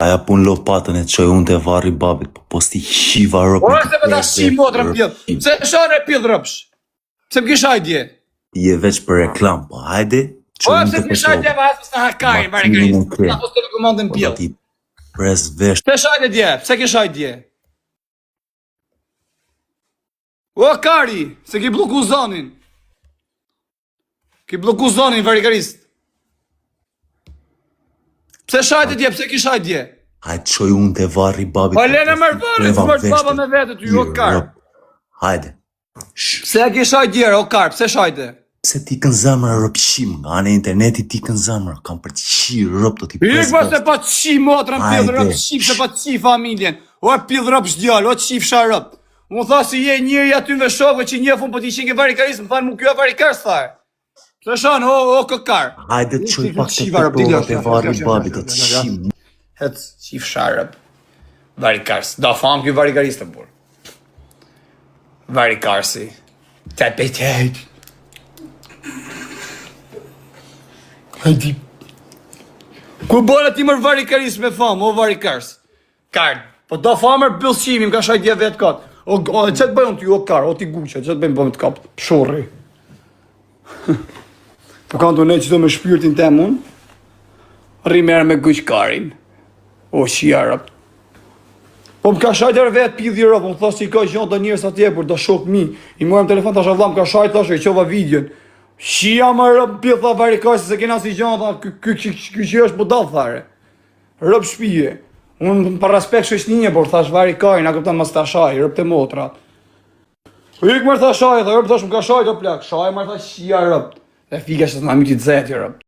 Aja pun lopatën e qoj unë të varri babit, po posti shiva rëpë. Ora se përta shi motrën pjellë. Pse shane pjellë rëpsh? Pse më kisha idje? Je veç për reklam, po hajde. Ora pse më kisha idje pas në hakajnë, bare grisë. Apo së të rekomandin pjellë. Pres vesh. Pse shajt dje? Pse kisha idje? O, Kari, se ki bloku zonin. Ki bloku zonin, varikarist. Pse shajt dje? Pse kisha idje? Hajde qoj unë të varri babit. Po lene mërëvone, të mërë baba me vete ty, o Kar. Hajde. Pse ki shajt dje, o Kar, pse shajt dje? Pse ti kën zemra rëpshim, nga anë interneti ti kën zemra, kam për të qi rëp të ti pres bështë. Se pa të qi motrën pjellë rëpshim, se pa të qi familjen. O pjellë rëpsh djallë, o të qi fsha rëp. Mu tha si je njëri aty në shokve që një fun po t'i qenë ke varikarisë, më thanë mu kjo varikarës thare. Se shanë, o këkar. Hajde të qoj pak të pëtovat e varri babit, të të qim. Hëtë, qif sharëp. Varikarës, da famë kjo varikarisë të burë. Varikarësi. Te petejt. Hajdi. Ku bërë ti mërë varikarisë me famë, o varikarës? Kardë, po da famër bëllëqimi, më ka shajtje vetë katë. O, që të bëjmë ty, o karë, o ti guqe, që të bëjmë të kapë, pëshorri. Po kanë të ne që do me shpyrtin të mund, rrimerë me guq karin. O, shjarëp. Po më ka shajtër vetë pidhi rëpë, më thasë që i ka gjonë të njërës atje, për të shokë mi. I muarëm telefon të shavlam, ka shajtë, thashe, i qova videon. Shia më rëpë, pidhë tha varikasë, se kena si gjonë, tha, kjo që është budal, thare. Rëpë shpije. Unë për respekt shëshninje, por thash varikajnë, a këpëtan mas të shaj, rëpë të motrat. Ik mërë tha shaj, tha rëpë thash më ka shaj të plak, shaj mërë tha shia rëpë. E fika që të nga myti të zeti rëpë.